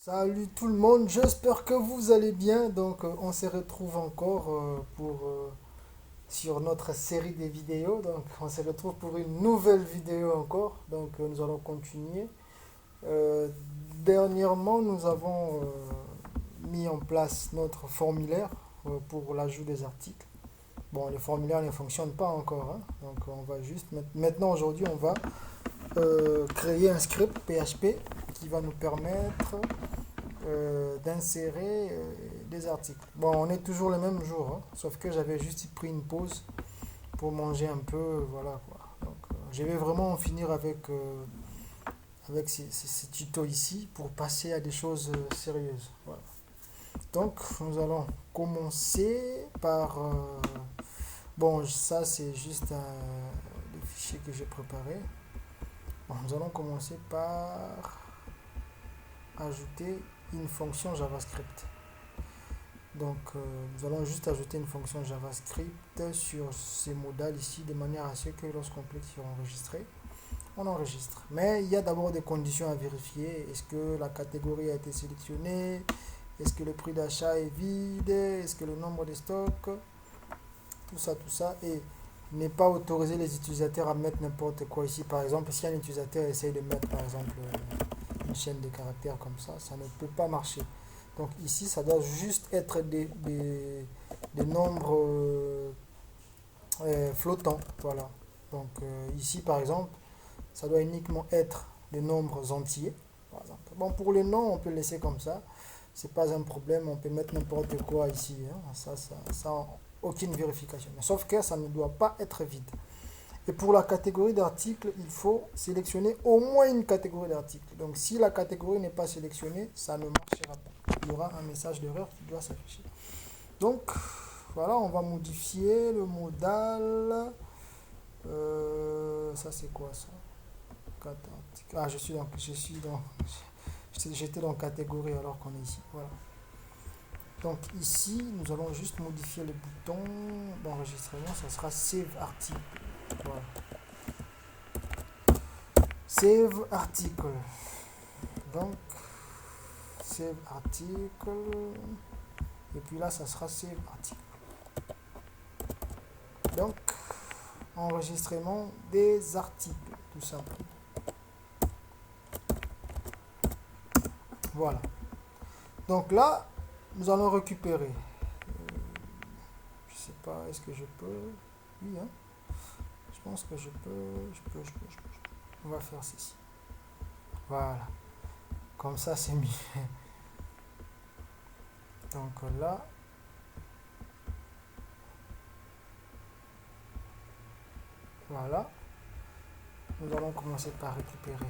Salut tout le monde, j'espère que vous allez bien. On se retrouve encore sur notre série de vidéos. Donc, on se retrouve pour une nouvelle vidéo encore. Nous allons continuer. Euh, Dernièrement, nous avons mis en place notre formulaire pour l'ajout des articles. Bon, le formulaire ne fonctionne pas encore, hein. Donc, on va juste maintenant aujourd'hui, on va créer un script PHP qui va nous permettre d'insérer des articles. Bon, on est toujours le même jour, hein, sauf que j'avais juste pris une pause pour manger un peu, voilà quoi. Je vais vraiment en finir avec ces tutos ici pour passer à des choses sérieuses. Voilà. Donc, nous allons commencer par... bon, ça c'est juste des fichiers que j'ai préparés. Bon, nous allons commencer par ajouter une fonction JavaScript. Nous allons juste ajouter une fonction JavaScript sur ces modales ici de manière à ce que lorsqu'on clique sur enregistrer, on enregistre. Mais il y a d'abord des conditions à vérifier. Est-ce que la catégorie a été sélectionnée? Est-ce que le prix d'achat est vide? Est-ce que le nombre de stocks? Tout ça. Et ne pas autoriser les utilisateurs à mettre n'importe quoi ici. Par exemple, si un utilisateur essaye de mettre par exemple une chaîne de caractères comme ça ne peut pas marcher. Donc ici, ça doit juste être des nombres flottants. Voilà. Ici, par exemple, ça doit uniquement être des nombres entiers. Par exemple. Bon, pour les noms, on peut laisser comme ça. C'est pas un problème. On peut mettre n'importe quoi ici, hein. Ça, aucune vérification. Mais sauf que ça ne doit pas être vide. Et pour la catégorie d'articles, il faut sélectionner au moins une catégorie d'articles. Donc si la catégorie n'est pas sélectionnée, ça ne marchera pas. Il y aura un message d'erreur qui doit s'afficher. Donc voilà, on va modifier le modal. Ça c'est quoi ça? Ah, j'étais dans catégorie alors qu'on est ici. Voilà. Donc ici, nous allons juste modifier le bouton d'enregistrement. Ça sera Save Article. Voilà. Save Article. Donc, Save Article. Et puis là, ça sera Save Article. Donc, enregistrement des articles, tout simplement. Voilà. Donc là, nous allons récupérer. Je sais pas, est-ce que je peux? Oui, hein. Je pense que je peux. On va faire ceci. Voilà. Comme ça, c'est mieux. Donc là, voilà. Nous allons commencer par récupérer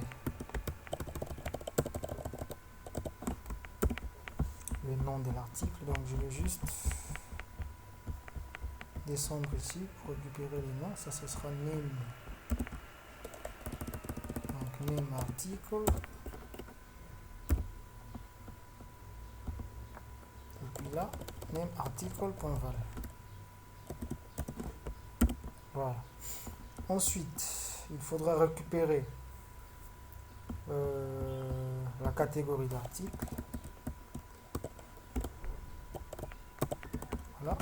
le nom de l'article. Donc je vais juste descendre ici pour récupérer les noms. Ça, ce sera name. Donc name article. Et puis là, name article.val. Voilà. Ensuite, il faudra récupérer la catégorie d'article. Voilà.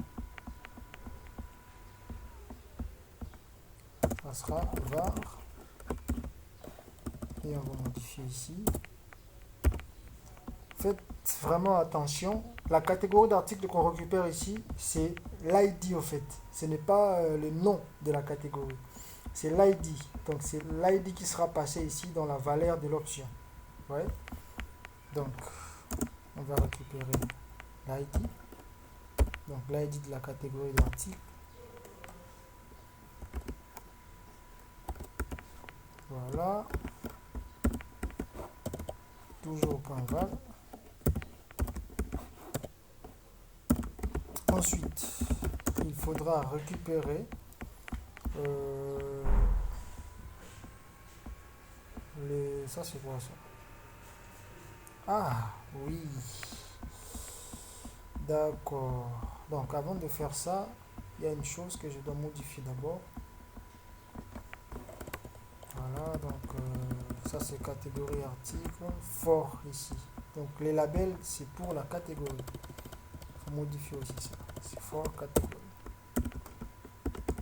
Ça sera var. Et on va modifier ici. Faites vraiment attention. La catégorie d'article qu'on récupère ici, c'est l'ID au fait. Ce n'est pas le nom de la catégorie. C'est l'ID. Donc c'est l'ID qui sera passé ici dans la valeur de l'option. Ouais. Donc on va récupérer l'ID. Donc l'ID de la catégorie d'article. Voilà. Toujours .val. Ensuite, il faudra récupérer ça c'est quoi ça? Ah oui, d'accord. Donc avant de faire ça, il y a une chose que je dois modifier d'abord. Voilà, ça c'est catégorie article, fort ici. Donc les labels, c'est pour la catégorie. Il faut modifier aussi ça. C'est for catégorie.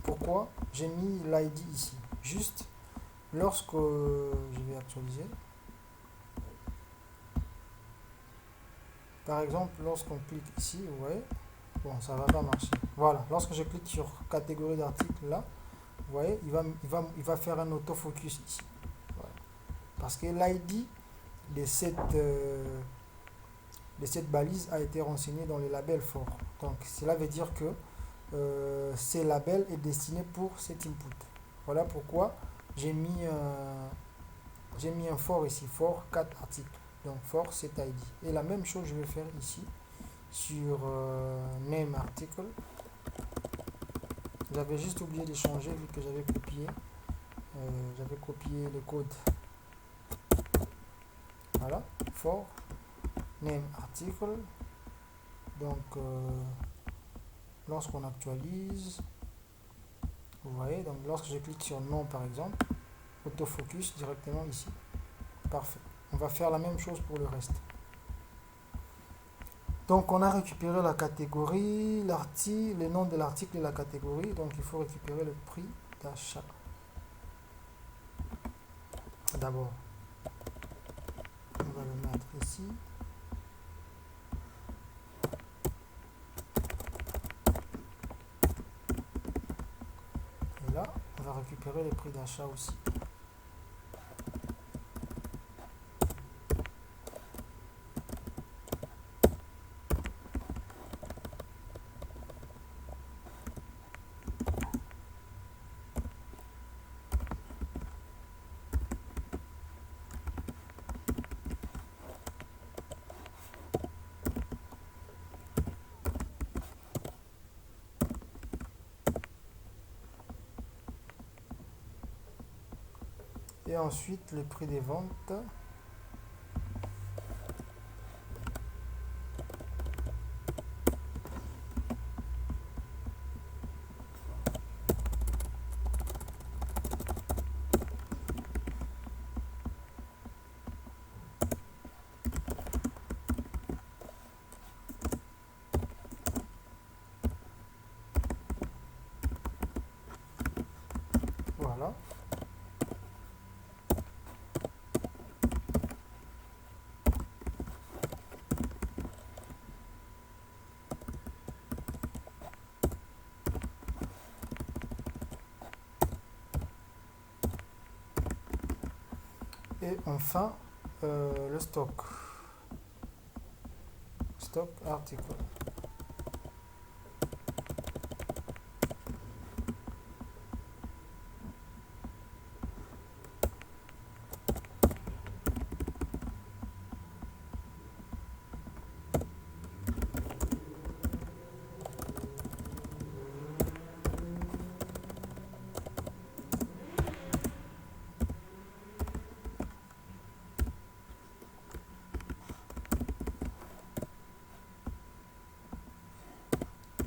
Pourquoi j'ai mis l'ID ici? Juste lorsque je vais actualiser. Par exemple, lorsqu'on clique ici, vous voyez, bon, ça va pas marcher. Voilà, lorsque je clique sur catégorie d'article là, vous voyez, il va faire un autofocus ici. Voilà. Parce que l'ID de cette balise a été renseigné dans le label for. Donc, cela veut dire que ces labels est destiné pour cet input. Voilà pourquoi j'ai mis un for ici, for 4 articles. Donc for cet ID. Et la même chose je vais faire ici sur name article. J'avais juste oublié de changer vu que j'avais copié le code. Voilà, for name article. Donc lorsqu'on actualise, vous voyez, donc lorsque je clique sur nom par exemple, autofocus directement ici. Parfait. On va faire la même chose pour le reste. Donc on a récupéré la catégorie, l'article, le nom de l'article et la catégorie. Donc il faut récupérer le prix d'achat. D'abord, on va le mettre ici. Et là, on va récupérer le prix d'achat aussi. Et ensuite, le prix des ventes. Voilà. Et enfin, le stock. Stock article.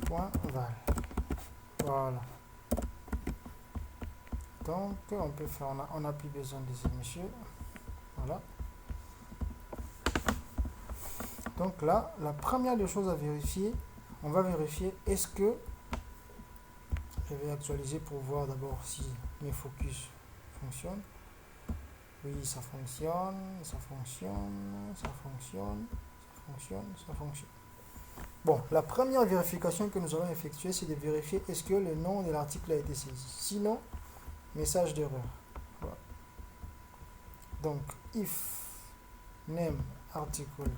Point val. Voilà. Donc on peut faire, on n'a plus besoin de ces messieurs. Voilà. Donc là, la première des choses à vérifier, on va vérifier est-ce que, je vais actualiser pour voir d'abord si mes focus fonctionnent. Oui, ça fonctionne, ça fonctionne, ça fonctionne, ça fonctionne, ça fonctionne. Bon, la première vérification que nous allons effectuer, c'est de vérifier est-ce que le nom de l'article a été saisi. Sinon, message d'erreur. Voilà. Donc, if name article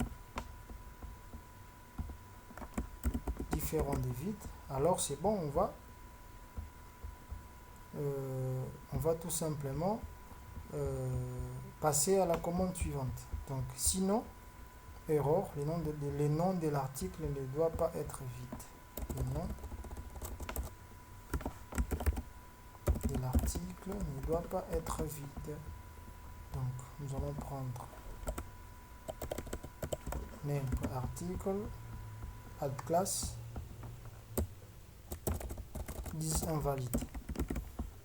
différent de vide, alors c'est bon, on va tout simplement passer à la commande suivante. Donc, sinon, erreur, le nom de l'article ne doit pas être vide. Le nom de l'article ne doit pas être vide. Donc, nous allons prendre name article, add class, dis invalide.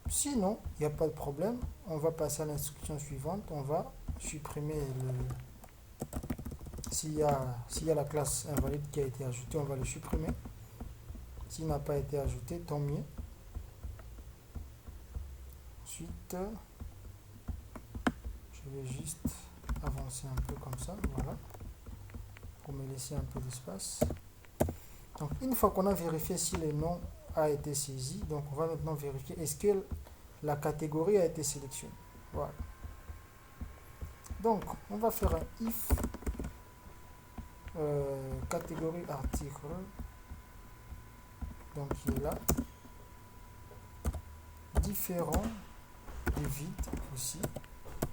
Sinon, il n'y a pas de problème. On va passer à l'instruction suivante. On va supprimer s'il y a la classe invalide qui a été ajoutée, on va le supprimer. S'il n'a pas été ajouté, tant mieux. Ensuite, je vais juste avancer un peu comme ça, voilà, pour me laisser un peu d'espace. Donc, une fois qu'on a vérifié si le nom a été saisi, donc on va maintenant vérifier est-ce que la catégorie a été sélectionnée. Voilà. Donc, on va faire un if catégorie article. Donc, il est là. Différent du vide aussi.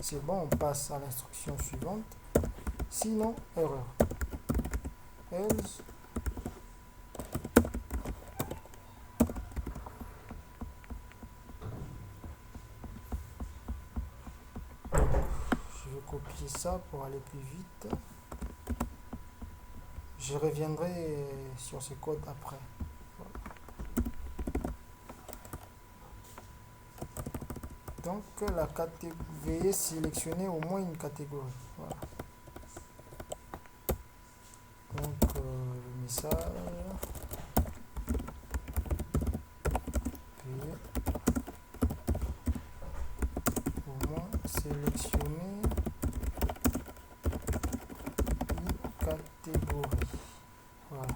C'est bon, on passe à l'instruction suivante. Sinon, erreur. Else. Je vais copier ça pour aller plus vite. Je reviendrai sur ce code après. Voilà. Donc, la catégorie, veuillez sélectionner au moins une catégorie. Voilà. Donc, le message. Veuillez au moins sélectionner une catégorie. Voilà.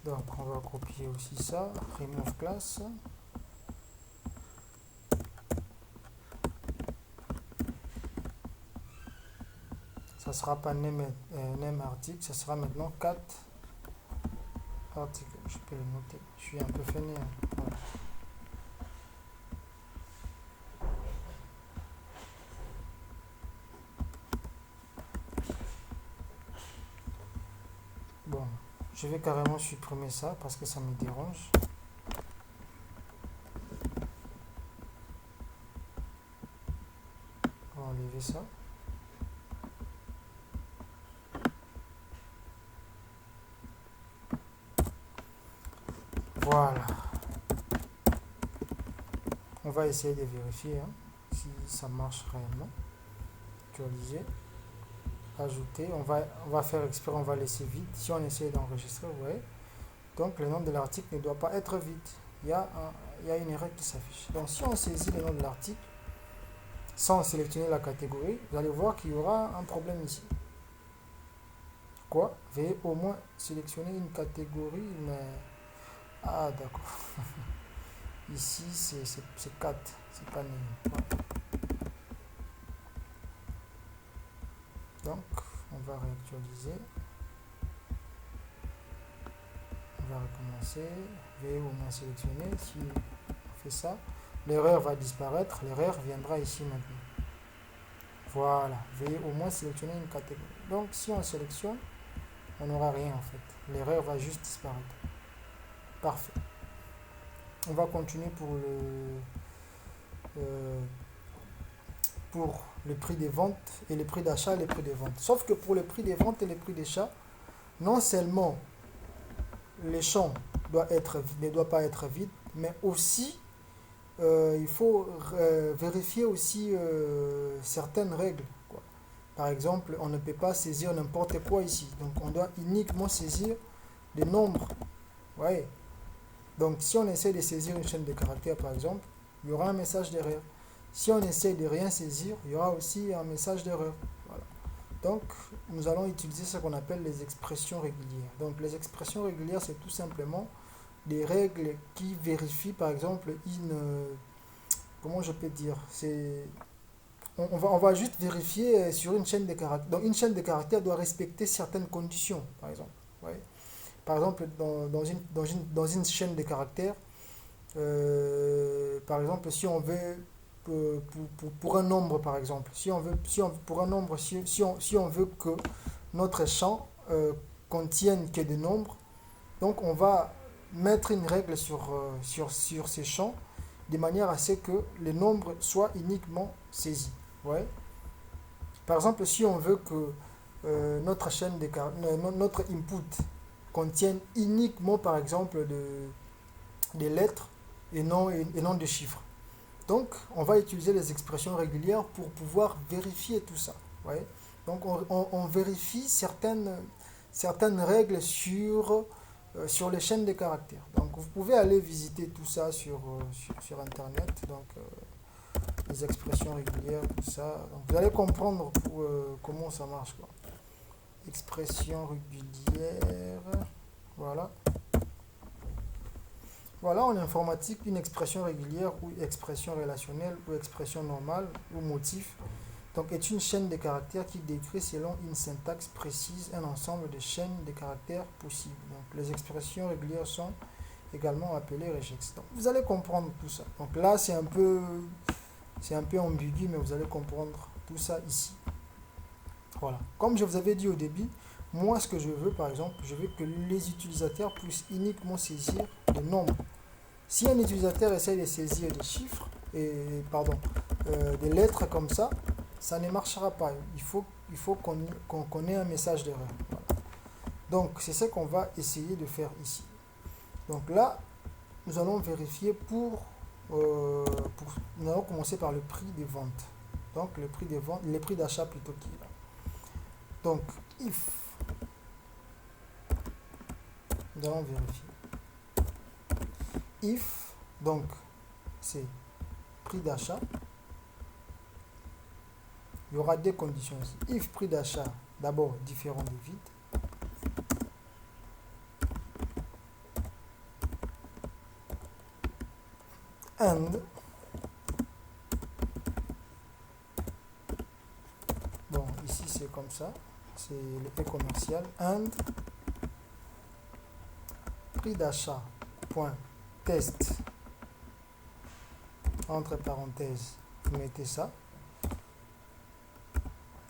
Donc, on va copier aussi ça. Remove class. Ça sera pas name article, ça sera maintenant 4 articles. Je peux le noter. Je suis un peu fainéant. Voilà. Bon, je vais carrément supprimer ça parce que ça me dérange. On va enlever ça. Voilà. On va essayer de vérifier si ça marche réellement. Actualiser. Ajouter. On va faire exprès, on va laisser vide. Si on essaie d'enregistrer, vous voyez. Donc le nom de l'article ne doit pas être vide. Il y a une erreur qui s'affiche. Donc si on saisit le nom de l'article sans sélectionner la catégorie, vous allez voir qu'il y aura un problème ici. Quoi? Veuillez au moins sélectionner une catégorie, mais... Ah, d'accord. Ici, c'est 4, c'est pas nul. Voilà. Donc, on va réactualiser. On va recommencer. Veuillez au moins sélectionner. Si on fait ça, l'erreur va disparaître. L'erreur viendra ici maintenant. Voilà. Veuillez au moins sélectionner une catégorie. Donc, si on sélectionne, on n'aura rien en fait. L'erreur va juste disparaître. Parfait. On va continuer pour le prix des ventes et les prix d'achat et les prix des ventes. Sauf que pour le prix des ventes et les prix d'achat, non seulement les champs ne doivent pas être vides, mais aussi il faut vérifier aussi certaines règles. Quoi. Par exemple, on ne peut pas saisir n'importe quoi ici. Donc on doit uniquement saisir des nombres. Ouais. Donc si on essaie de saisir une chaîne de caractères par exemple, il y aura un message d'erreur. Si on essaie de rien saisir, il y aura aussi un message d'erreur. Voilà. Donc nous allons utiliser ce qu'on appelle les expressions régulières. Donc les expressions régulières, c'est tout simplement des règles qui vérifient par exemple comment je peux dire, on va juste vérifier sur une chaîne de caractères. Donc une chaîne de caractères doit respecter certaines conditions par exemple. Ouais. Par exemple, dans une chaîne de caractères, par exemple, si on veut, pour un nombre, par exemple, pour un nombre, si on veut que notre champ contienne que des nombres, donc on va mettre une règle sur ces champs de manière à ce que les nombres soient uniquement saisis. Ouais. Par exemple, si on veut que notre chaîne de notre input contienne uniquement, par exemple, des lettres et non des chiffres. Donc, on va utiliser les expressions régulières pour pouvoir vérifier tout ça. Ouais. Donc, on vérifie certaines règles sur les chaînes de caractères. Donc, vous pouvez aller visiter tout ça sur Internet. Donc, les expressions régulières, tout ça. Donc, vous allez comprendre comment ça marche, quoi. Expression régulière. Voilà. Voilà, en informatique, une expression régulière ou expression relationnelle ou expression normale ou motif donc, est une chaîne de caractères qui décrit selon une syntaxe précise un ensemble de chaînes de caractères possibles. Donc, les expressions régulières sont également appelées regex. Donc, vous allez comprendre tout ça. Donc là, c'est un peu ambigu, mais vous allez comprendre tout ça ici. Voilà. Comme je vous avais dit au début, moi, ce que je veux, par exemple, je veux que les utilisateurs puissent uniquement saisir des nombres. Si un utilisateur essaie de saisir des chiffres, des lettres comme ça ne marchera pas. Il faut qu'on ait un message d'erreur. Voilà. Donc, c'est ce qu'on va essayer de faire ici. Donc là, nous allons vérifier nous allons commencer par le prix des ventes. Donc, le prix des ventes, les prix d'achat plutôt qui est là. Donc, if, nous allons vérifier. If, donc, c'est prix d'achat. Il y aura des conditions ici. If prix d'achat, d'abord différent de vide. And, bon, ici c'est comme ça. C'est l'effet commercial. And, prix d'achat, point, test, entre parenthèses, vous mettez ça.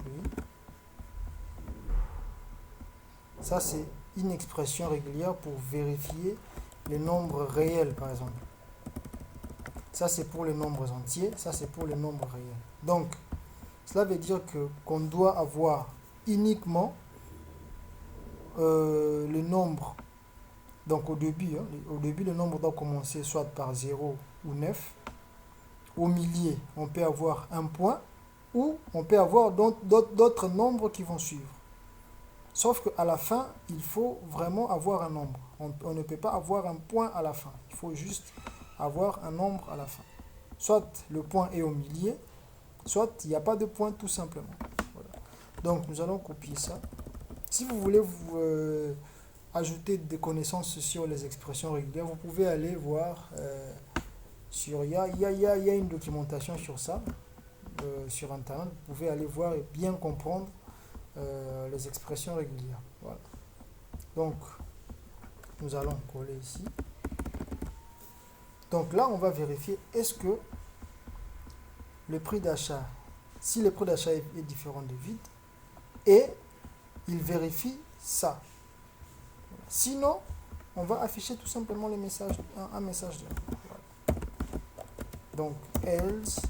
Oui. Ça, c'est une expression régulière pour vérifier les nombres réels, par exemple. Ça, c'est pour les nombres entiers. Ça, c'est pour les nombres réels. Donc, cela veut dire qu'on doit avoir uniquement le nombre. Donc, au début, le nombre doit commencer soit par 0 ou 9. Au milieu, on peut avoir un point ou on peut avoir d'autres nombres qui vont suivre. Sauf qu'à la fin, il faut vraiment avoir un nombre. On ne peut pas avoir un point à la fin. Il faut juste avoir un nombre à la fin. Soit le point est au milieu, soit il n'y a pas de point tout simplement. Voilà. Donc nous allons copier ça. Si vous voulez ajouter des connaissances sur les expressions régulières, vous pouvez aller voir il y a une documentation sur ça sur Internet. Vous pouvez aller voir et bien comprendre les expressions régulières. Voilà. Donc, nous allons coller ici. Donc là, on va vérifier est-ce que le prix d'achat, si le prix d'achat est différent de vide, et il vérifie ça. Sinon, on va afficher tout simplement un message de voilà. Donc, else.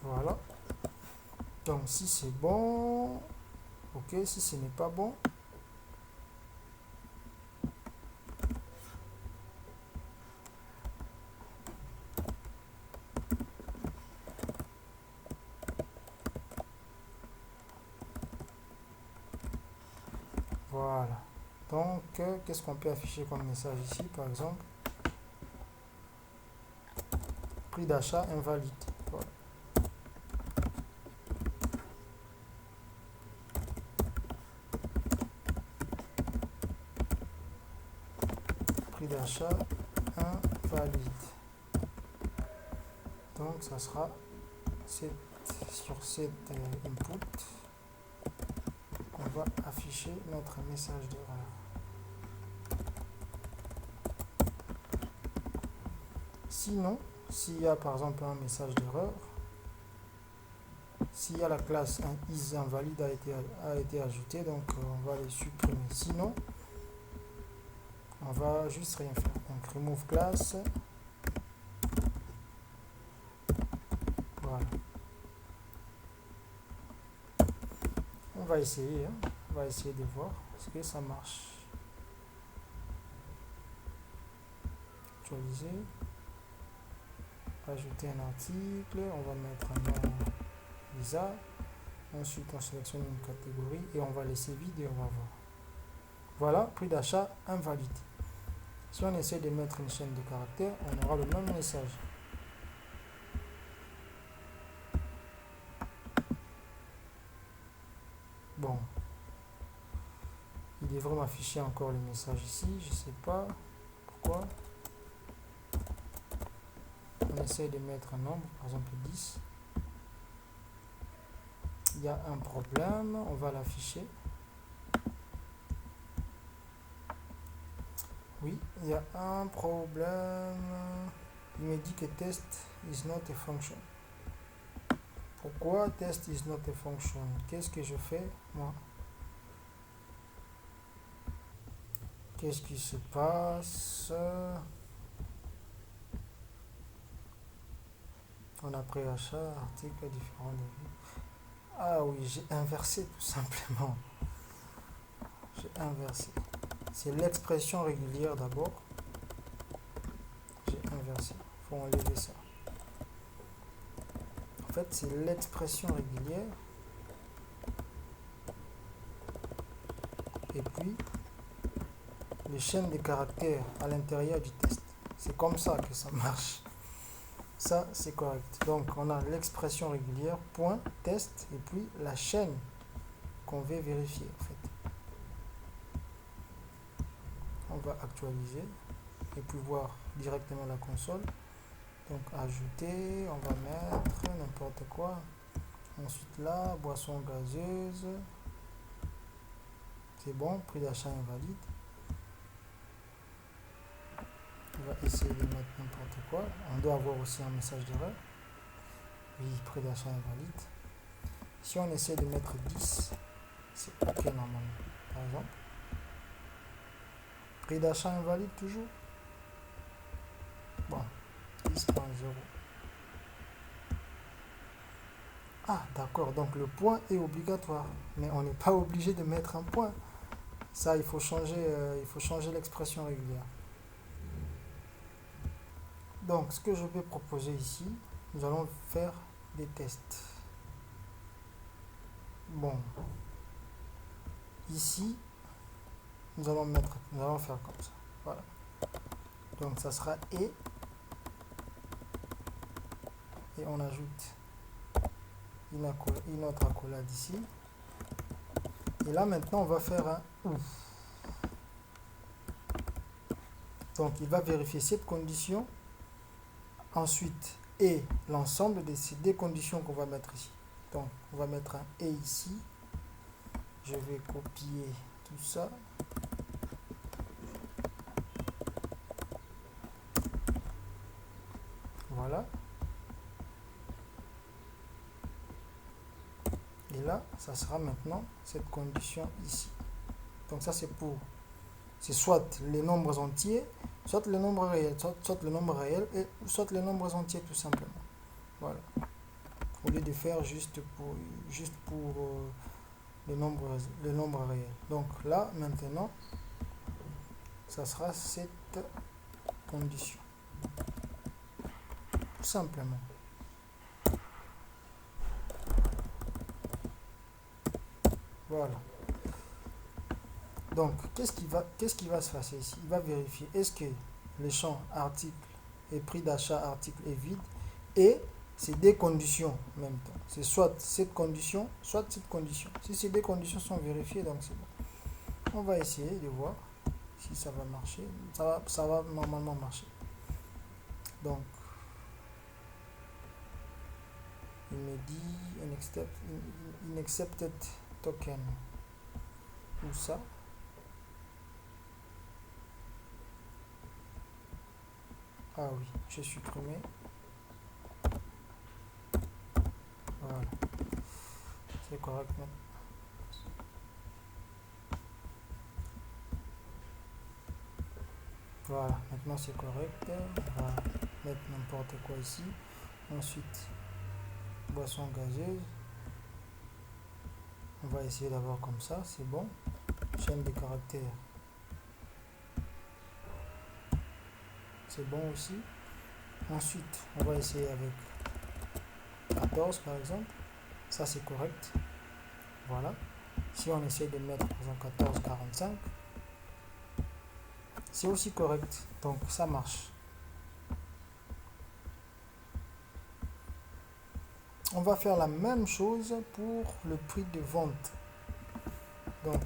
Voilà. Donc, si c'est bon, ok, si ce n'est pas bon, voilà. Donc, qu'est-ce qu'on peut afficher comme message ici, par exemple? Prix d'achat invalide. Voilà. Prix d'achat invalide. Donc, ça sera sur cette input qu'on va afficher notre message d'erreur. Sinon, s'il y a par exemple un message d'erreur, s'il y a la classe un is invalide a été ajoutée, donc on va les supprimer. Sinon, on va juste rien faire. Donc remove class. Voilà. On va essayer, hein. On va essayer de voir est-ce que ça marche. Actualiser. Ajouter un article. On va mettre un nom visa. Ensuite, on sélectionne une catégorie et on va laisser vide et on va voir. Voilà, prix d'achat invalide. Si on essaie de mettre une chaîne de caractères, on aura le même message. Bon. Il devrait m'afficher encore le message ici, je ne sais pas pourquoi. On essaie de mettre un nombre, par exemple 10. Il y a un problème, on va l'afficher. Oui, il y a un problème. Il me dit que test is not a function. Pourquoi test is not a function? Qu'est-ce que je fais, moi? Qu'est-ce qui se passe? On a préachat, article différent de vie. Ah oui, j'ai inversé tout simplement. J'ai inversé. C'est l'expression régulière d'abord. J'ai inversé. Il faut enlever ça. En fait, c'est l'expression régulière. Et puis, les chaînes de caractères à l'intérieur du test. C'est comme ça que ça marche. Ça, c'est correct. Donc, on a l'expression régulière, point, test, et puis la chaîne qu'on veut vérifier, en fait. On va actualiser et puis voir directement la console. Donc, ajouter, on va mettre n'importe quoi. Ensuite, là, boisson gazeuse. C'est bon, prix d'achat invalide. On va essayer de mettre n'importe quoi. On doit avoir aussi un message d'erreur. Oui, prix d'achat invalide. Si on essaie de mettre 10, c'est OK normalement. Par exemple, prix d'achat invalide toujours. Bon, 10.0. Ah, d'accord. Donc le point est obligatoire. Mais on n'est pas obligé de mettre un point. Ça, il faut changer l'expression régulière. Donc, ce que je vais proposer ici, nous allons faire des tests. Bon, ici, nous allons faire comme ça. Voilà. Donc, ça sera et on ajoute une autre accolade ici. Et là, maintenant, on va faire un ou. Donc, il va vérifier cette condition. Ensuite, et l'ensemble de ces deux conditions qu'on va mettre ici. Donc, on va mettre un et ici. Je vais copier tout ça. Voilà. Et là, ça sera maintenant cette condition ici. Donc ça, c'est soit les nombres entiers, soit le nombre réel, soit le nombre réel, et soit les nombres entiers tout simplement. Voilà. Au lieu de faire juste pour le nombre réel. Donc là, maintenant, ça sera cette condition. Tout simplement. Voilà. Donc, qu'est-ce qui va se passer ici? Il va vérifier est-ce que le champ article et prix d'achat article est vide et c'est des conditions en même temps. C'est soit cette condition, soit cette condition. Si ces deux conditions sont vérifiées, donc c'est bon. On va essayer de voir si ça va marcher. Ça va normalement marcher. Donc, il me dit un accepted token. Ou ça. Ah oui, j'ai supprimé. Voilà. C'est correct maintenant. Voilà, maintenant c'est correct. On va mettre n'importe quoi ici. Ensuite, boisson gazeuse. On va essayer d'avoir comme ça, c'est bon. Chaîne des caractères. C'est bon aussi. Ensuite, on va essayer avec 14 par exemple. Ça c'est correct. Voilà. Si on essaie de mettre par exemple 14, 45, c'est aussi correct. Donc ça marche. On va faire la même chose pour le prix de vente. Donc,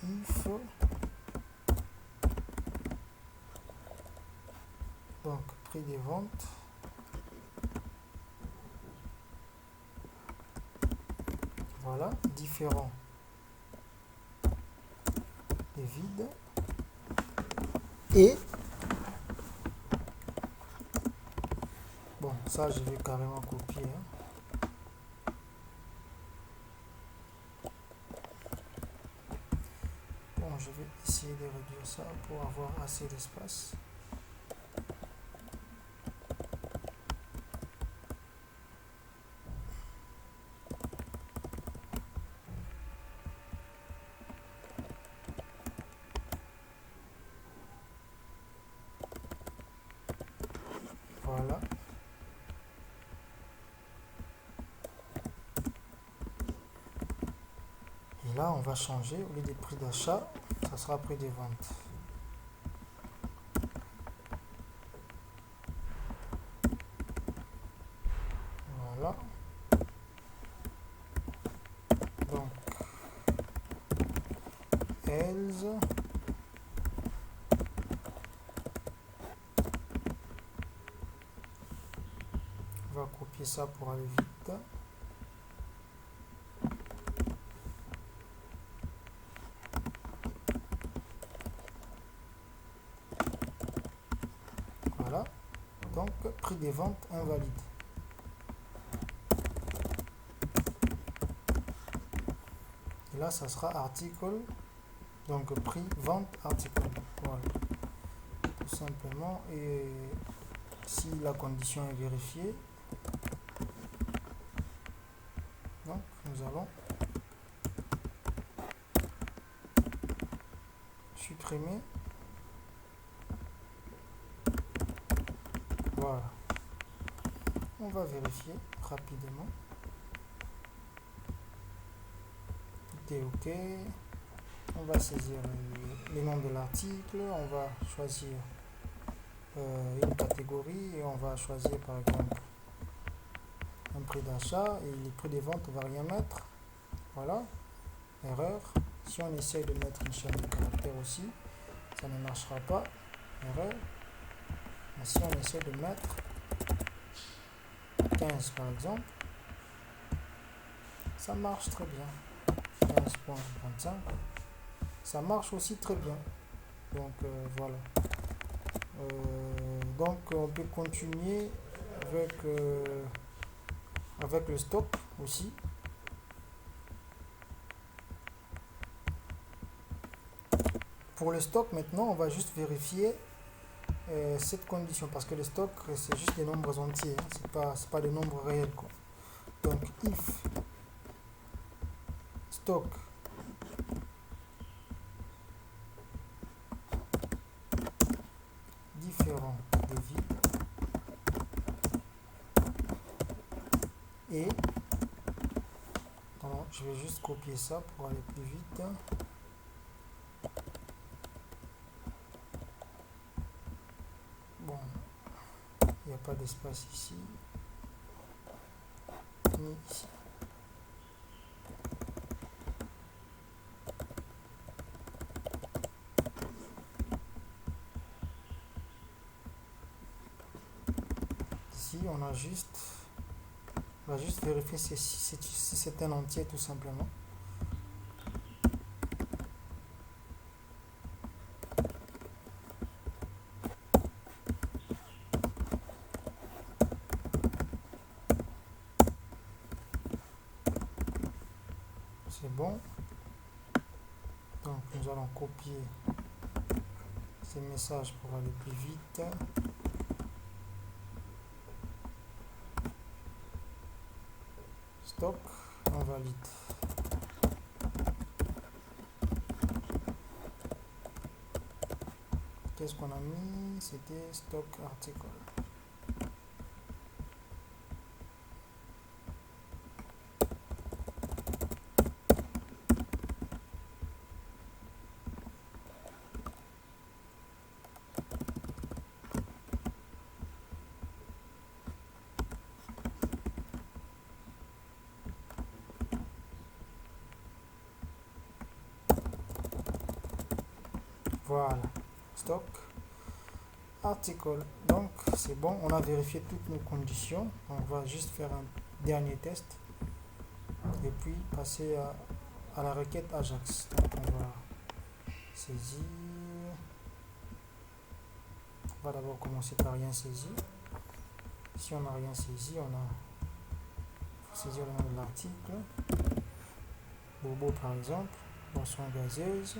if, donc prix de vente, voilà, différent des vides, et, bon, ça je vais carrément copier, hein. Bon, je vais essayer de réduire ça pour avoir assez d'espace. Voilà. Et là, on va changer, au lieu des prix d'achat, ça sera prix de vente. Voilà. Donc, else, on va copier ça pour aller vite. Voilà. Donc, prix des ventes invalide. Et là, ça sera article, donc prix, vente, article. Voilà. Tout simplement. Et si la condition est vérifiée, donc nous allons supprimer. Voilà. On va vérifier rapidement. Tout est OK. On va saisir les noms de l'article. On va choisir une catégorie et on va choisir par exemple un prix d'achat et les prix de vente, on va rien mettre. Voilà. Erreur. Si on essaie de mettre une chaîne de caractères aussi, ça ne marchera pas. Erreur. Mais si on essaie de mettre 15 par exemple, ça marche très bien. 15.25, ça marche aussi très bien. Donc voilà. Donc on peut continuer avec le stock aussi. Pour le stock maintenant, on va juste vérifier cette condition parce que le stock c'est juste des nombres entiers, hein, c'est pas des nombres réels quoi. Donc if stock différent des vides et donc, je vais juste copier ça pour aller plus vite. Bon, il n'y a pas d'espace ici ni ici. Ici on va juste vérifier si c'est un entier tout simplement. bon. Donc nous allons copier ces messages pour aller plus vite. Stock, on valide. Qu'est-ce qu'on a mis? C'était stock article. Voilà, stock article. Donc c'est bon, on a vérifié toutes nos conditions. On va juste faire un dernier test et puis passer à la requête Ajax. Donc on va saisir. On va d'abord commencer par rien saisir. Si on n'a rien saisi, on a saisir le nom de l'article. Bobo par exemple, boisson gazeuse.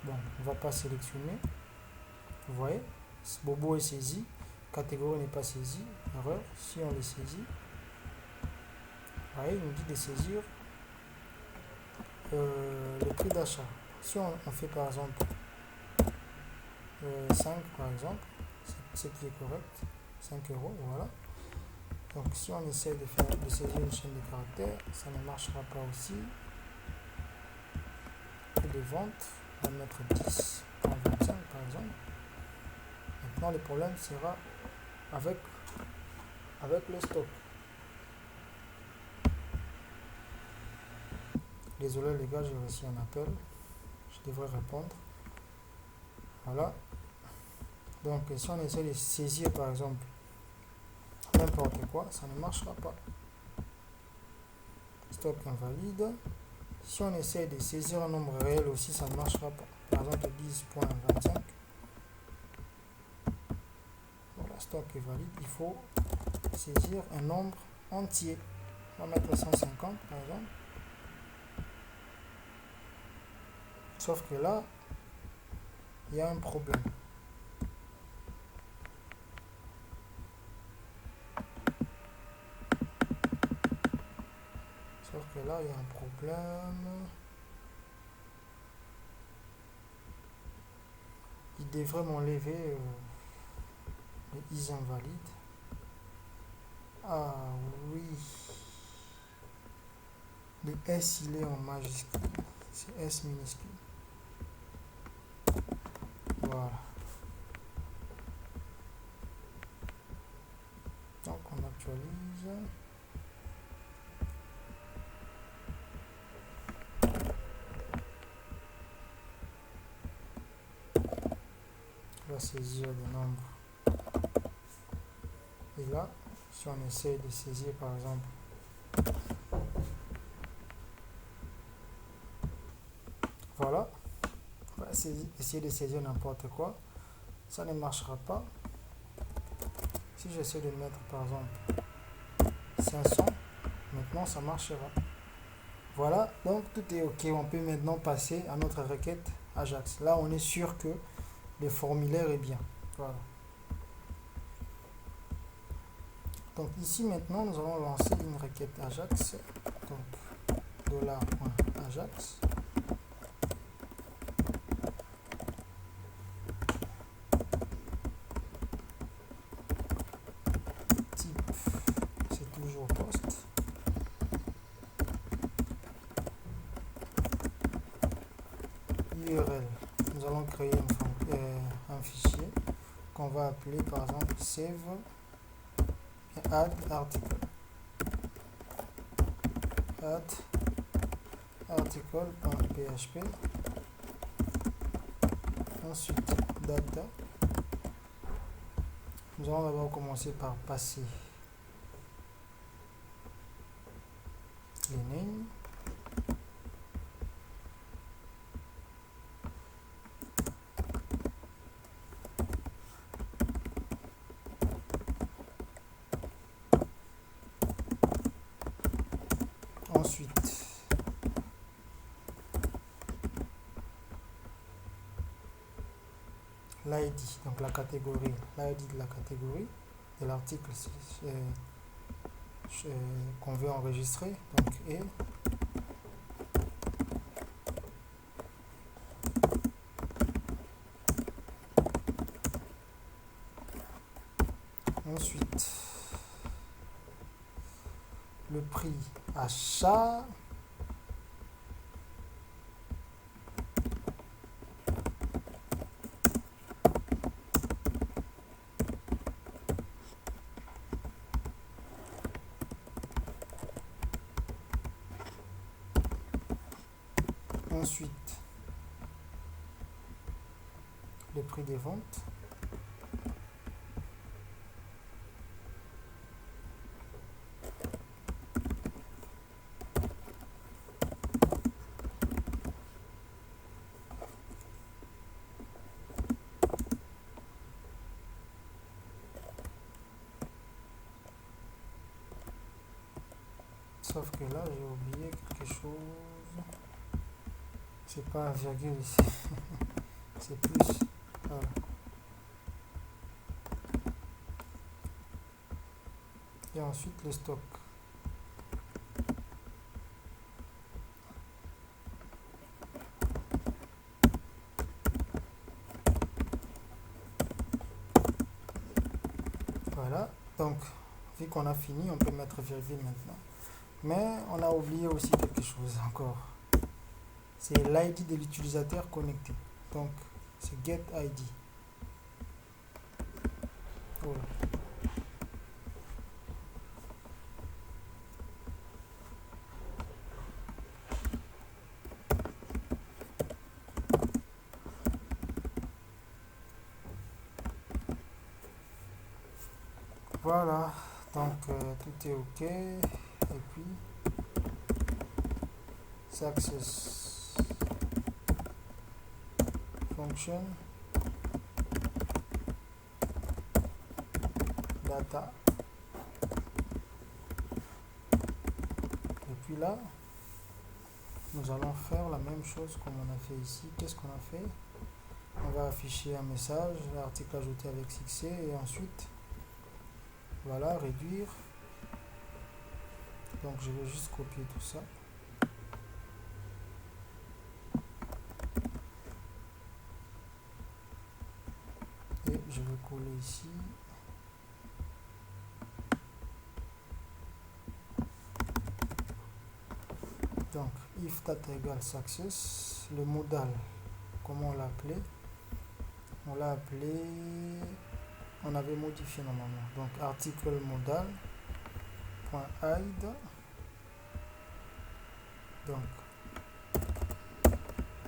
Bon, on va pas sélectionner. Vous voyez, Bobo est saisi, catégorie n'est pas saisie, erreur. Si on les saisit, vous voyez, il nous dit de saisir le prix d'achat. Si on fait par exemple 5 par exemple, c'est qui est correct, 5 euros, voilà. Donc si on essaie de saisir une chaîne de caractères, ça ne marchera pas aussi. Prix de vente, on va mettre 10,25 par exemple. Maintenant le problème sera avec le stock. Désolé les gars, j'ai reçu un appel. Je devrais répondre. Voilà. Donc si on essaie de saisir par exemple n'importe quoi, ça ne marchera pas. Stock invalide. Si on essaie de saisir un nombre réel aussi, ça ne marchera pas. Par exemple 10,25. Voilà, stock est valide. Il faut saisir un nombre entier. On va mettre 150 par exemple. Sauf que là, il y a un problème. Sauf que là, il y a un problème. Il devrait m'enlever le is invalide. Ah oui. Le S, il est en majuscule. C'est S minuscule. Voilà. Donc on actualise. On va saisir le nombre. Et là, si on essaie de saisir par exemple, voilà, on va essayer de saisir n'importe quoi, ça ne marchera pas. Si j'essaie de mettre par exemple 500, maintenant ça marchera. Voilà, donc tout est ok. On peut maintenant passer à notre requête Ajax. Là, on est sûr que le formulaire est bien. Voilà. Donc ici maintenant, nous allons lancer une requête Ajax. Donc $.ajax. Type, c'est toujours post. URL, nous allons créer un fichier qu'on va appeler par exemple save add article. Add article.php. Ensuite data. Nous allons d'abord commencer par passer les names. Ensuite, l'ID, donc la catégorie, l'ID de la catégorie de l'article qu'on veut enregistrer, donc et ensuite le prix achat, ensuite le prix des ventes, sauf que là j'ai oublié quelque chose, c'est pas un virgule ici, c'est plus, voilà. Et ensuite le stock. Voilà, donc vu qu'on a fini, on peut mettre virgule maintenant. Mais on a oublié aussi quelque chose encore. C'est l'ID de l'utilisateur connecté. Donc c'est get ID. Voilà. Voilà, donc tout est ok. Et puis success function data. Et puis là, nous allons faire la même chose comme on a fait ici. Qu'est-ce qu'on a fait? On va afficher un message, l'article ajouté avec succès, et ensuite, voilà, réduire. Donc je vais juste copier tout ça. Et je vais coller ici. Donc, if data égale success, le modal, comment on l'a appelé? On l'a appelé, on avait modifié normalement. Donc, article modal, point hide. Donc,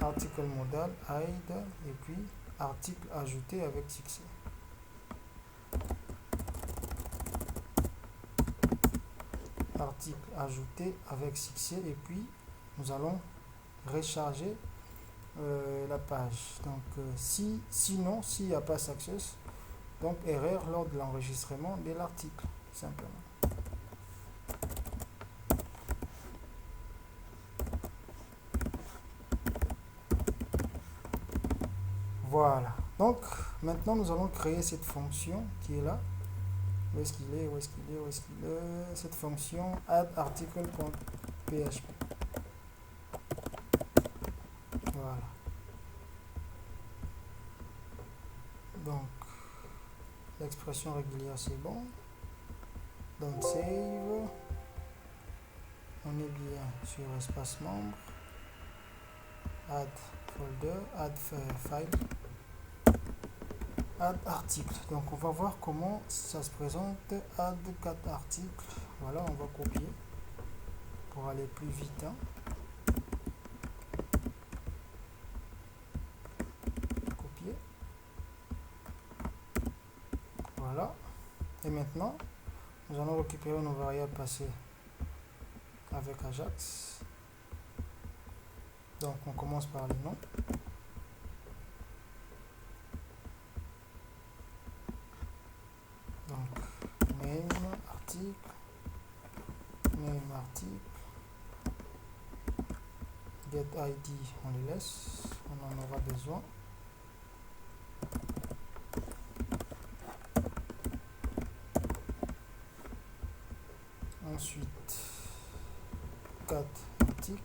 article modal, hide, et puis article ajouté avec succès. Article ajouté avec succès, et puis nous allons recharger la page. Donc sinon, s'il n'y a pas success, donc erreur lors de l'enregistrement de l'article, simplement. Voilà. Donc maintenant nous allons créer cette fonction qui est là. Où est-ce qu'il est? Où est-ce qu'il est? Où est-ce qu'il est? Cette fonction add article.php. Voilà. Donc l'expression régulière c'est bon. Donc save. On est bien sur espace membre. Add folder, add file, add article. Donc on va voir comment ça se présente. Add 4 articles. Voilà, on va copier pour aller plus vite. Copier. Voilà. Et maintenant, nous allons récupérer nos variables passées avec Ajax. Donc on commence par les noms. Donc name article, get ID on les laisse, on en aura besoin. cat article.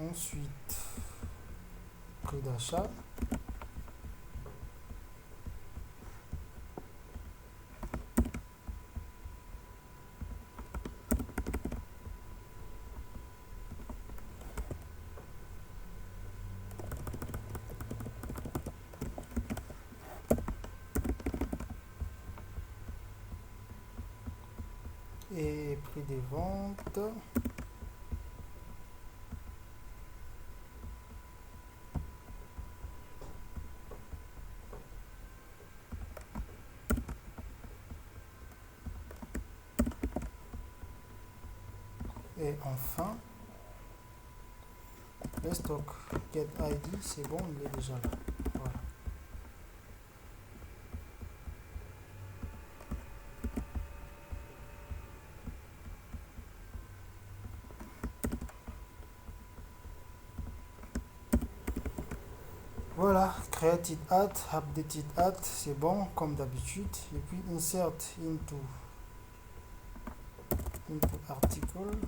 Ensuite, prix d'achat. Et prix des ventes. Et enfin, le stock get ID, c'est bon, il est déjà là. Voilà. Voilà, created at, updated at, c'est bon comme d'habitude. Et puis insert into article.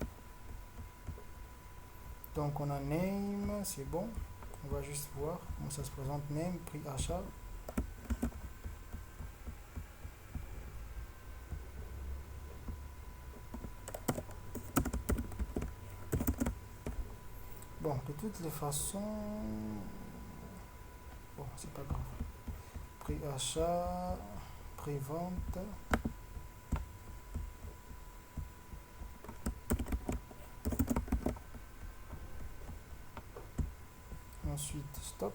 Donc on a name, c'est bon. On va juste voir comment ça se présente. Name, prix achat. Bon, de toutes les façons, bon, c'est pas grave. Prix achat, prix vente. Ensuite, stock.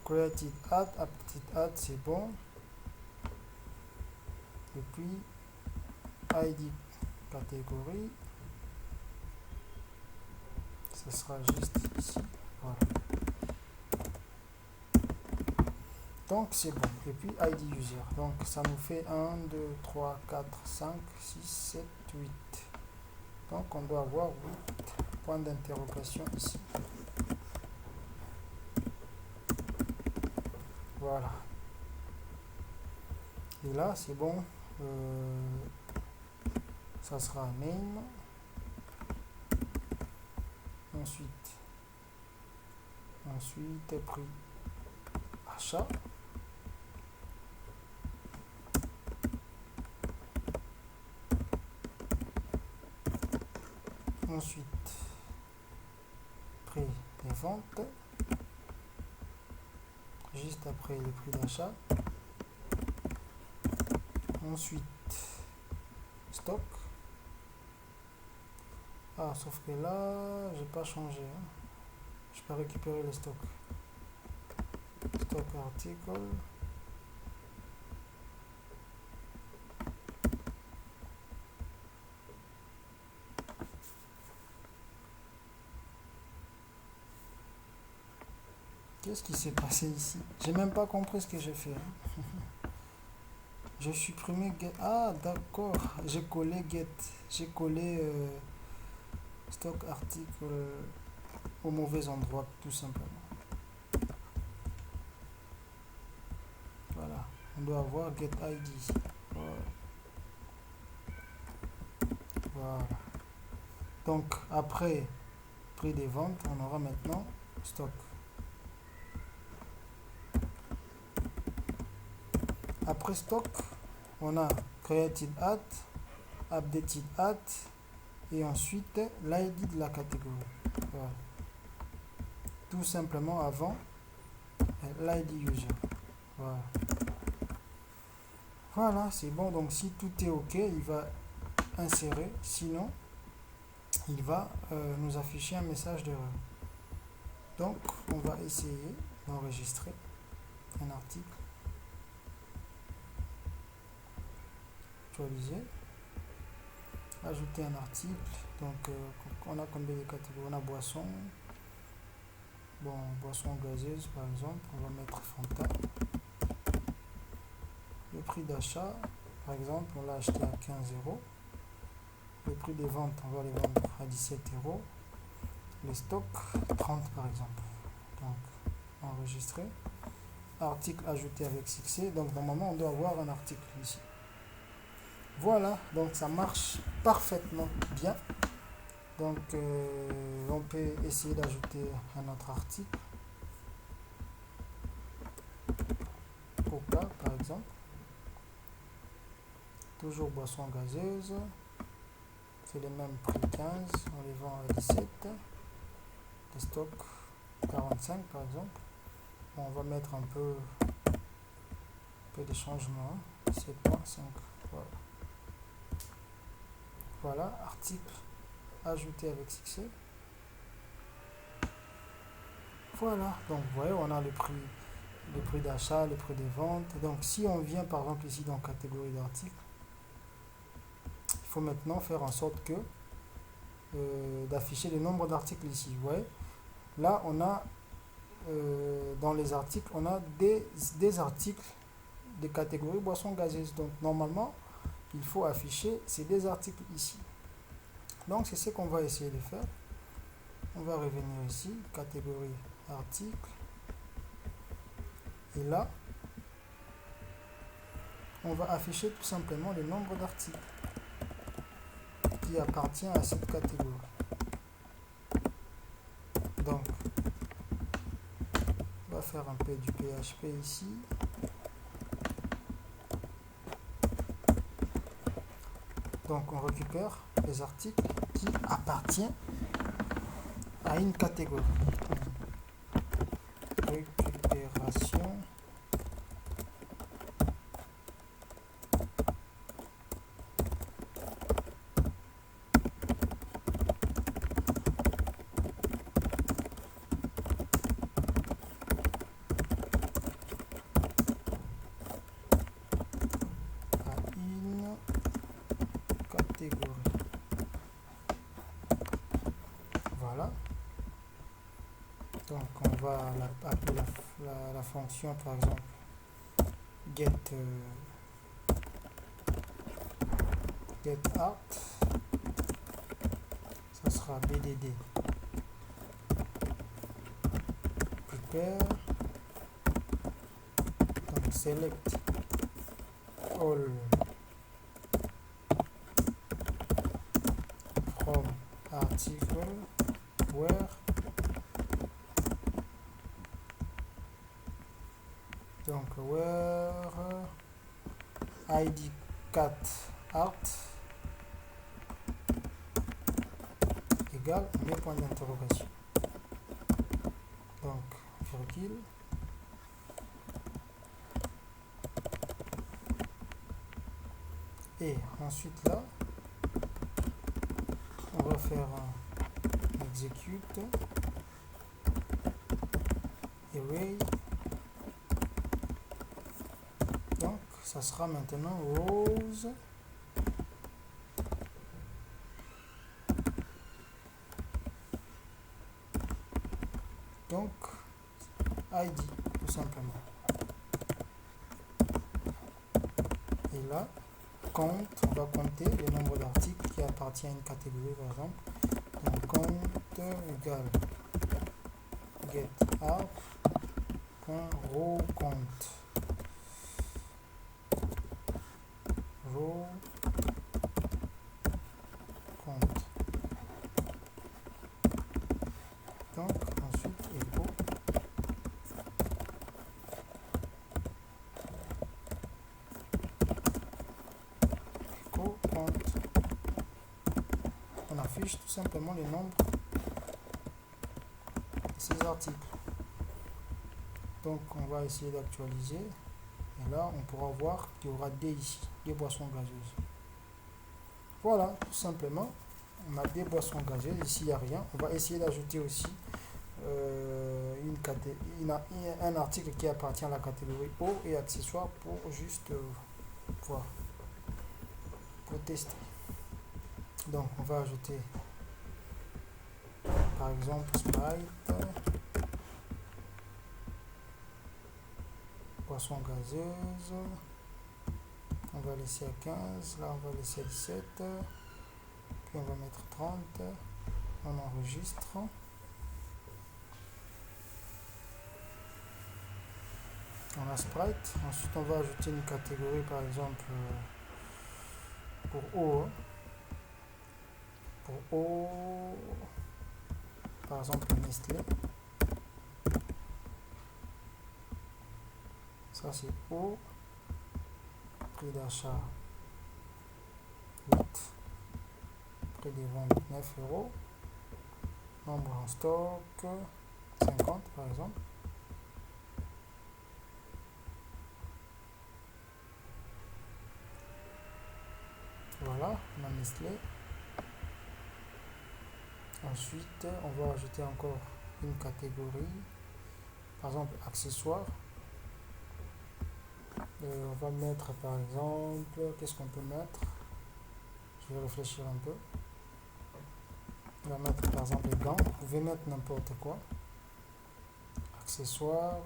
Created ad, updated ad, c'est bon. Et puis, ID catégorie. Ce sera juste ici. Voilà. Donc, c'est bon. Et puis, ID user. Donc, ça nous fait 1, 2, 3, 4, 5, 6, 7, 8. Donc, on doit avoir 8 points d'interrogation ici. Voilà. Et là, c'est bon. Ça sera name. Ensuite, prix achat. Ensuite, prix des ventes. Juste après le prix d'achat. Ensuite, stock. Ah, sauf que là, j'ai pas changé. Hein. Je peux récupérer le stock. Stock article. Qu'est-ce qui s'est passé ici? J'ai même pas compris ce que j'ai fait. Hein. J'ai supprimé get. Ah, d'accord. J'ai collé get. J'ai collé stock article au mauvais endroit, tout simplement. Voilà. On doit avoir get ID. Voilà. Donc, après prix des ventes, on aura maintenant stock. Après stock, on a created at, updated at, et ensuite l'ID de la catégorie. Voilà. Tout simplement avant l'ID user. Voilà. Voilà, c'est bon. Donc si tout est OK, il va insérer. Sinon, il va nous afficher un message d'erreur. Donc, on va essayer d'enregistrer un article. Actualiser. Ajouter un article. Donc, on a combien de catégories? On a boisson. Bon, boisson gazeuse par exemple. On va mettre Fanta. prix d'achat, par exemple, on l'a acheté à 15 euros. Le prix des ventes, on va les vendre à 17 euros. Les stocks, 30 par exemple. Donc, enregistrer. Article ajouté avec succès. Donc, normalement, on doit avoir un article ici. Voilà, donc ça marche parfaitement bien. Donc, on peut essayer d'ajouter un autre article. Coca, par exemple. Toujours boisson gazeuse. C'est les mêmes prix 15. On les vend à 17. Les stocks 45 par exemple. Bon, on va mettre un peu de changement. 7.5. Voilà. Voilà, article ajouté avec succès. Voilà, donc vous voyez, on a le prix d'achat, le prix de vente. Donc si on vient par exemple ici dans catégorie d'articles, il faut maintenant faire en sorte que d'afficher le nombre d'articles ici. Vous voyez, là on a dans les articles, on a des articles de catégorie boissons gazeuses. Donc normalement, il faut afficher ces deux articles ici. Donc c'est ce qu'on va essayer de faire. On va revenir ici, catégorie article. Et là, on va afficher tout simplement le nombre d'articles qui appartient à cette catégorie. Donc, on va faire un peu du PHP ici. Donc, on récupère les articles qui appartiennent à une catégorie. Récupération. Voilà. Donc on va appeler la fonction par exemple get art. Ça sera bdd prepare. Donc select all from article where donc where id 4 art égale mes points d'interrogation. Donc virgule. Et ensuite là, on va faire un execute array. Donc ça sera maintenant rose donc ID tout simplement. Et là, compte, on va compter le nombre d'articles qui appartient à une catégorie par exemple. Donc compte égale get art row compte row compte. Donc ensuite echo compte. On affiche tout simplement le nombre de ces articles. Donc on va essayer d'actualiser et là on pourra voir qu'il y aura des ici, des boissons gazeuses. Voilà, tout simplement, on a des boissons gazeuses. Ici il n'y a rien. On va essayer d'ajouter aussi un article qui appartient à la catégorie eau et accessoires pour juste voir, pour tester. Donc on va ajouter par exemple Sprite, boisson gazeuse, On va laisser à 15. Là, on va laisser à 17. Puis on va mettre 30. On enregistre. On a sprite. Ensuite, on va ajouter une catégorie, par exemple, pour O. Pour O, par exemple, Nestlé. Ça, c'est O. Prix d'achat 8. Prix des ventes 9 euros. Nombre en stock 50, par exemple. Voilà, on a Nestlé. Ensuite, on va ajouter encore une catégorie, par exemple accessoires. On va mettre par exemple, qu'est-ce qu'on peut mettre? Je vais réfléchir un peu. On va mettre par exemple les gants. Vous pouvez mettre n'importe quoi. Accessoires.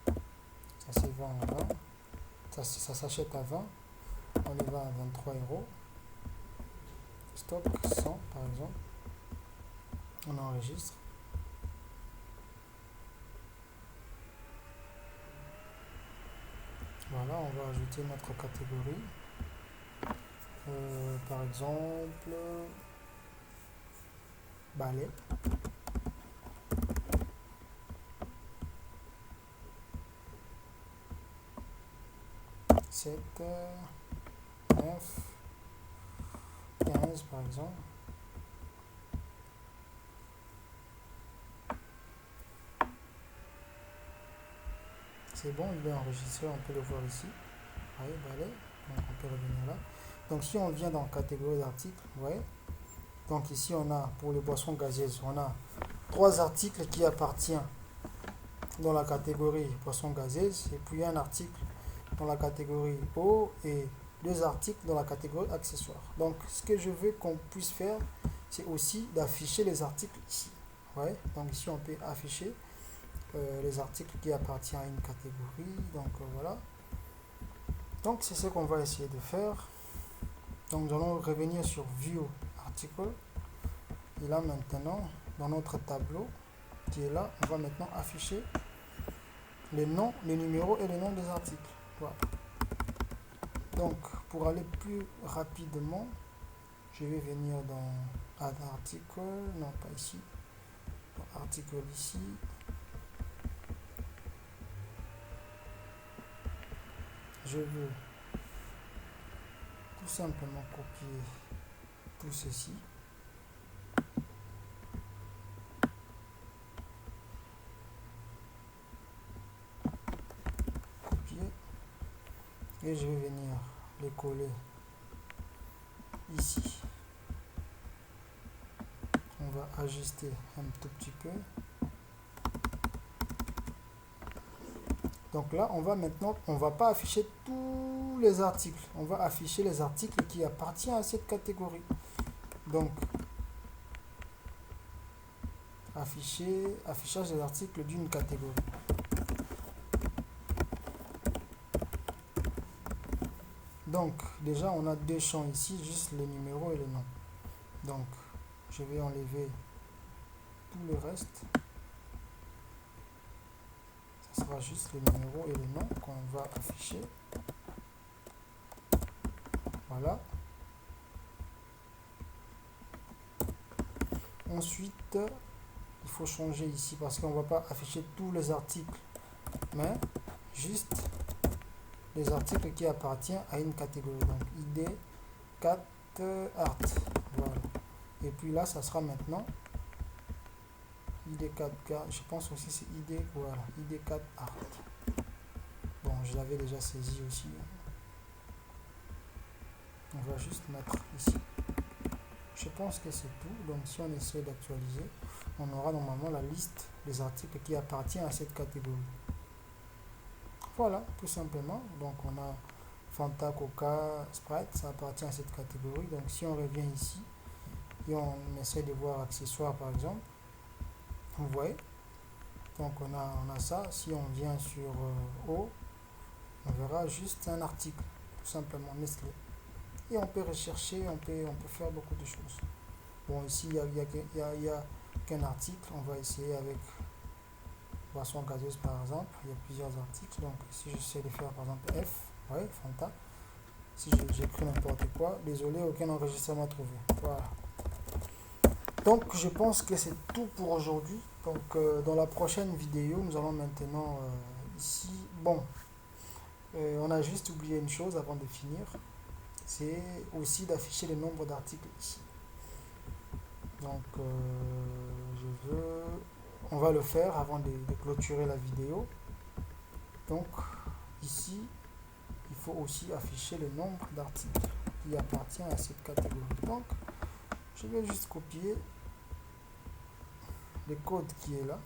Ça c'est 20 à 20. Ça s'achète à 20. On les vend à 23 euros. Stock 100 par exemple. On enregistre. Voilà, on va ajouter notre catégorie. Par exemple, balai. 7, 9, 15 par exemple. C'est bon, il est enregistré, on peut le voir ici. Vous voyez, balai. Donc on peut revenir là. Donc si on vient dans catégorie d'articles, vous voyez. Donc ici on a pour les boissons gazeuses, on a 3 articles qui appartiennent dans la catégorie boissons gazeuses et puis un article dans la catégorie eau et 2 articles dans la catégorie accessoires. Donc ce que je veux qu'on puisse faire, c'est aussi d'afficher les articles ici. Ouais, donc ici on peut afficher les articles qui appartiennent à une catégorie. Donc voilà. Donc c'est ce qu'on va essayer de faire. Donc nous allons revenir sur View Article. Et là maintenant, dans notre tableau qui est là, on va maintenant afficher les noms, les numéros et les noms des articles. Voilà. Donc pour aller plus rapidement, je vais venir dans Add Article, non pas ici, dans Article ici. Je veux tout simplement copier tout ceci. Copier. Et je vais venir les coller ici. On va ajuster un tout petit peu. Donc là, on va maintenant, on va pas afficher tous les articles. On va afficher les articles qui appartiennent à cette catégorie. Donc, affichage des articles d'une catégorie. Donc, déjà, on a 2 champs ici, juste les numéros et les noms. Donc, je vais enlever tout le reste. Ça sera juste les numéros et les noms qu'on va afficher. Voilà. Ensuite, il faut changer ici parce qu'on ne va pas afficher tous les articles, mais juste les articles qui appartiennent à une catégorie. Donc, ID 4 Art. Voilà. Et puis là, ça sera maintenant ID4, je pense aussi c'est ID, voilà, ID4 Art. Bon, je l'avais déjà saisi aussi. On va juste mettre ici. Je pense que c'est tout. Donc si on essaie d'actualiser, on aura normalement la liste des articles qui appartiennent à cette catégorie. Voilà, tout simplement. Donc on a Fanta, Coca, Sprite, ça appartient à cette catégorie. Donc si on revient ici et on essaie de voir accessoires par exemple, vous voyez, donc on a ça. Si on vient sur O, on verra juste un article. tout simplement Nestlé. Et on peut rechercher, on peut faire beaucoup de choses. Bon, ici, il y a qu'un article. On va essayer avec boisson gazeuse, par exemple. Il y a plusieurs articles. Donc, si j'essaie de faire, par exemple, F, ouais, Fanta. Si j'écris n'importe quoi, désolé, aucun enregistrement trouvé. Voilà. Donc, je pense que c'est tout pour aujourd'hui. Donc, dans la prochaine vidéo, nous allons maintenant ici. Bon, on a juste oublié une chose avant de finir. C'est aussi d'afficher le nombre d'articles ici. Donc, on va le faire avant de clôturer la vidéo. Donc, ici, il faut aussi afficher le nombre d'articles qui appartient à cette catégorie. Donc, je vais juste copier le code qui est là.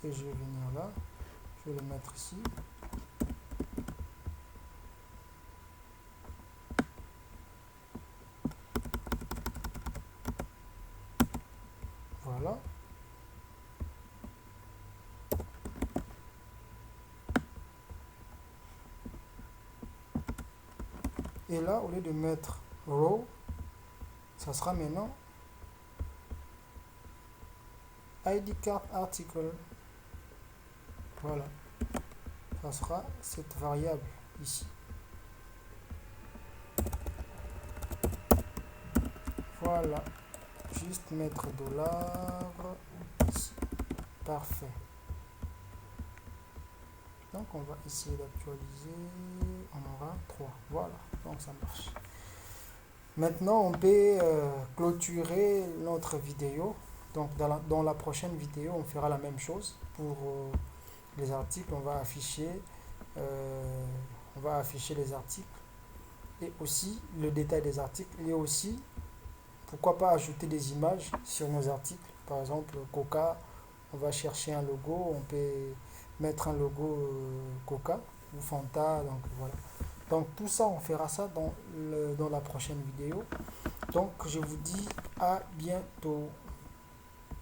Et je vais venir là. Je vais le mettre ici. Voilà. Et là, au lieu de mettre row, ça sera maintenant ID card article. Voilà. Ça sera cette variable ici. Voilà. Juste mettre dollar ici. Parfait. Donc on va essayer d'actualiser. On aura 3. Voilà. Donc ça marche. Maintenant on peut clôturer notre vidéo. Donc dans la prochaine vidéo on fera la même chose. Pour les articles on va afficher les articles et aussi le détail des articles et aussi pourquoi pas ajouter des images sur nos articles. Par exemple, Coca, on va chercher un logo, on peut mettre un logo Coca ou Fanta. Donc voilà. Donc tout ça, on fera ça dans la prochaine vidéo. Donc je vous dis à bientôt.